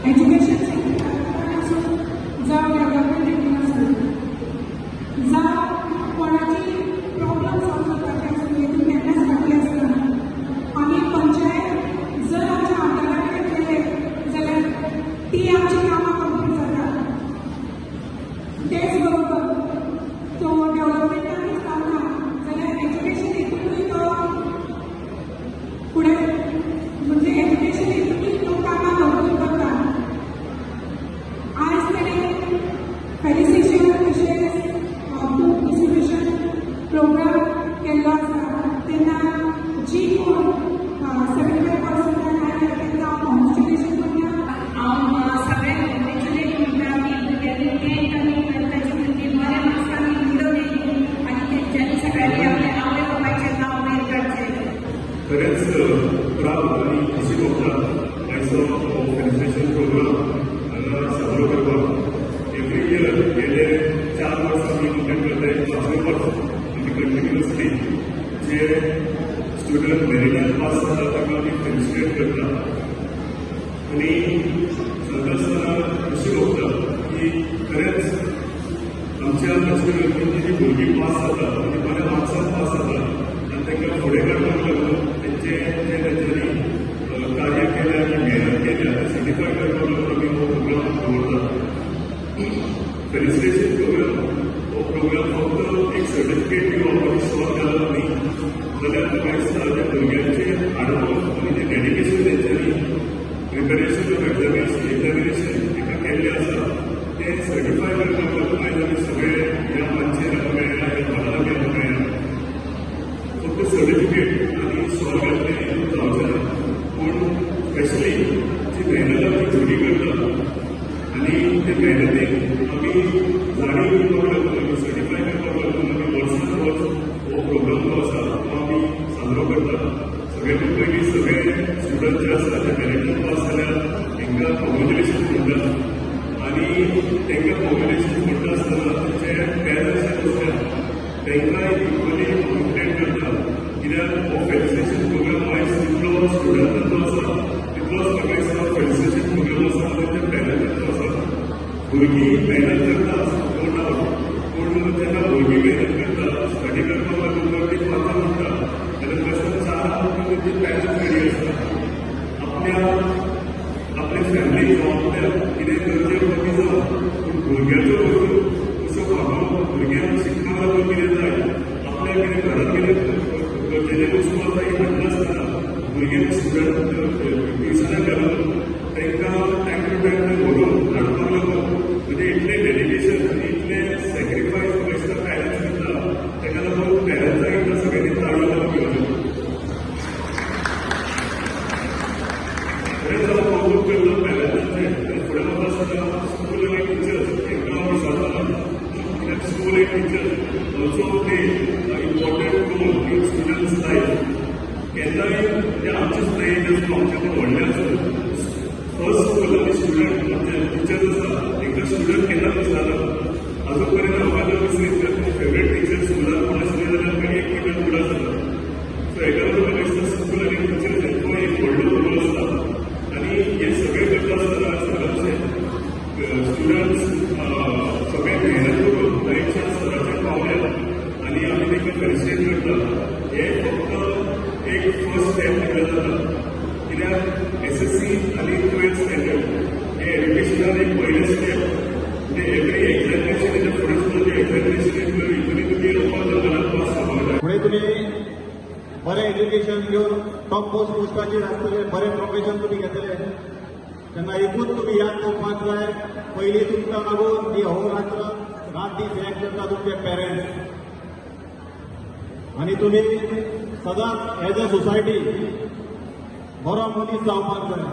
Education जावं development आसूं जावं कोणाची प्रॉब्लम सॉल्व करपाची आसूं हेतून केन्नाच फाटली आसना आमी पंचायत जर आमच्या आमदारा कडेन केले जाल्यार ती आमची कामां कंप्लीट जाता तेच बरोबर तो डेव्हलपमेंटानूच पावना जाल्यार एज्युकेशन हितूनूय तो फुडें म्हणजे एज्युकेशन हितूनूय तो कामां भरपूर करता आज ताणें फेलिसिटेशन तशेंच बुक डिस्ट्रिब्युशन प्रोग्राम केल्लो आसा तेन्ना जी कोण 75% आयल्या तांकां हांव कॉन्ग्रेच्युलेशन करता हांव सगळ्यांक कॉन्ग्रेच्युलेट करता की भुरग्यांनी तें आनी तांची भुरगीं बऱ्या मार्क्सांनी निवडून आनी तेंच्यांनी सगळ्यांनी आपले आवय बापायचें नांव वयर काडचें. खरेंच प्राउड आणि खुशी भोगता आयचो फेलिसिटेशन प्रोग्राम हांगा साजरो करपाक एवरी इयर गेले 4 वर्सां आमी कंडक्ट करता 5वें वर्स आमी कंटिन्युअसली जे स्टुडंट मेरिटान पास जाता तांकां आमी फेलिसिटेट करता आनी सांगता खुशी भोगता की खरेंच आमच्या कॉन्स्टिट्युएंसीची जी भुरगीं पास जाता आनी बऱ्या मार्क्सान पास जाता आनी तांकां फुडें काडपाक लागून तेंचे जे तेंच्यांनी कार्य केलें आनी मेहनत केल्या तें सर्टिफाय करपाक लागून आमी हो प्रोग्राम दवरता. फेलिसिटेशन प्रोग्राम हो प्रोग्राम फक्त एक सर्टिफिकेट दिवप स्टॉर जालो न्ही जाल्यार म्हाका दिसता त्या भुरग्यांचें हार्डवर्क आनी तें डेडिकेशन तेंच्यांनी प्रिपेरेशन ऑफ एक्झामिनेशन हाका केल्लें आसा तें सर्टिफाय करपाक लागून आयज आमी सगळे ह्या मंचाचेर हांगा मेळ्ळ्या ह्या पदार हांगा मेळ्ळ्या. फक्त सर्टिफिकेट आनी स्टॉल घातलें जावचें ना पूण स्पेशली जी मेहनत आमी भुरगीं करता आनी ते मेहनतीक आमी जाणीव दिवपाक लागून आमी सर्टिफाय करपाक लागून आमी वर्सान वर्स हो प्रोग्राम जो आसा तो आमी साजरो करता. सगळ्यांत पयलीं सगळे स्टुडंट जे आसा ते मेरिटान पास जाल्यार तांकां कॉंग्रेच्युलेशन म्हणटा आनी तांकां कॉंग्रेच्युलेशन म्हणटा आसतना तेंचे पेरंट्स जे आसतात तांकांय इक्वली कॉन्ग्रेट करता कित्याक हो फेलिसिटेशन प्रोग्राम आयज तितलो स्टुडंटांचो आसा तितलोच म्हाका दिसता फेलिसिटेशन प्रोग्राम आसा तेंच्या पेरंटांचो आसा. भुरगीं मेहनत करता नो डावट पूण जेन्ना भुरगीं मेहनत करता स्टडी करपाक लागून जर ती पावता म्हणटा जाल्यार कसो 4 तेंचे पेरंट्स रेडी आसता आपल्या फॅमिली जावं आपल्या कितें गरजेक कमी जावं पूण भुरग्याचो कसो वागप भुरग्यांक शिकपाक लागून कितें जाय आपल्या कितें घरांत कितें गरजेचे वस्तू आसा ही हाडनासतना भुरग्यांक स्टुडंट ट्युशनाक घालून तांकां टायम टू टायम व्हरून हाडपाक लागून म्हणजे इतलें डेडिकेशन आनी इतलें सॅक्रिफायस म्हाका दिसता पेरंट्स करता ताका लागून पेरंट्सांक एकदां सगळ्यांनी ताळयो लावन घेवच्यो. खरेंच हांव कौतूक करता पेरंट्सांचें फुडें वता आसतना स्कूल आनी टिचर्स हांकां हांव विचारता कित्याक स्कूल आनी teachers also play important role in students life. केन्नाय ते आमचेच न्हय जे आमचे व्हडले आसत फर्स्ट स्कूल आनी स्टुडंट आमचे टिचर्स आसा तांकां स्टुडंट केन्ना दिसतालो आजून पर्यंत म्हाका विसरीत फेवरेट टिचर स्कुलान कोण आसलें जाल्यार म्हाका एक कितें फुडें आसता. सो हेका लागून म्हाका दिसता स्कूल आनी टिचर्स हांचो एक व्हडलो रोल आसता आनी हे सगळें करता आसतना सगळ्यांचे स्टुडंट्स सगळे मेहनत करून परीक्षा स्तराचेर पावल्या आनी आमी तांकां फेलिसिटेट करता. हे फक्त एक फर्स्ट स्टेप दिलें जाता कित्याक SSC आनी 12th स्टँडर्ड हे एड्युकेशनान एक पयलें स्टेप म्हणजे एवरी एक्झामिनेशन हेच्या फुडें सुद्दां ते एक्झामिनेशन इतली तुमी लोकांक पास जावपाक जाय. फुडें तुमी बरें एज्युकेशन घेवन टॉप पोस्टाचेर आसतले बरें प्रोफेशन तुमी घेतले तेन्ना एकूच तुमी याद करपाक जाय पयलीं तुमकां लागून ही अहोरात्र रात दीस हें करता तुमचे पेरंट्स आनी तुमी सदांच एज अ सोसायटी बरो मनीस जावपाक जाय.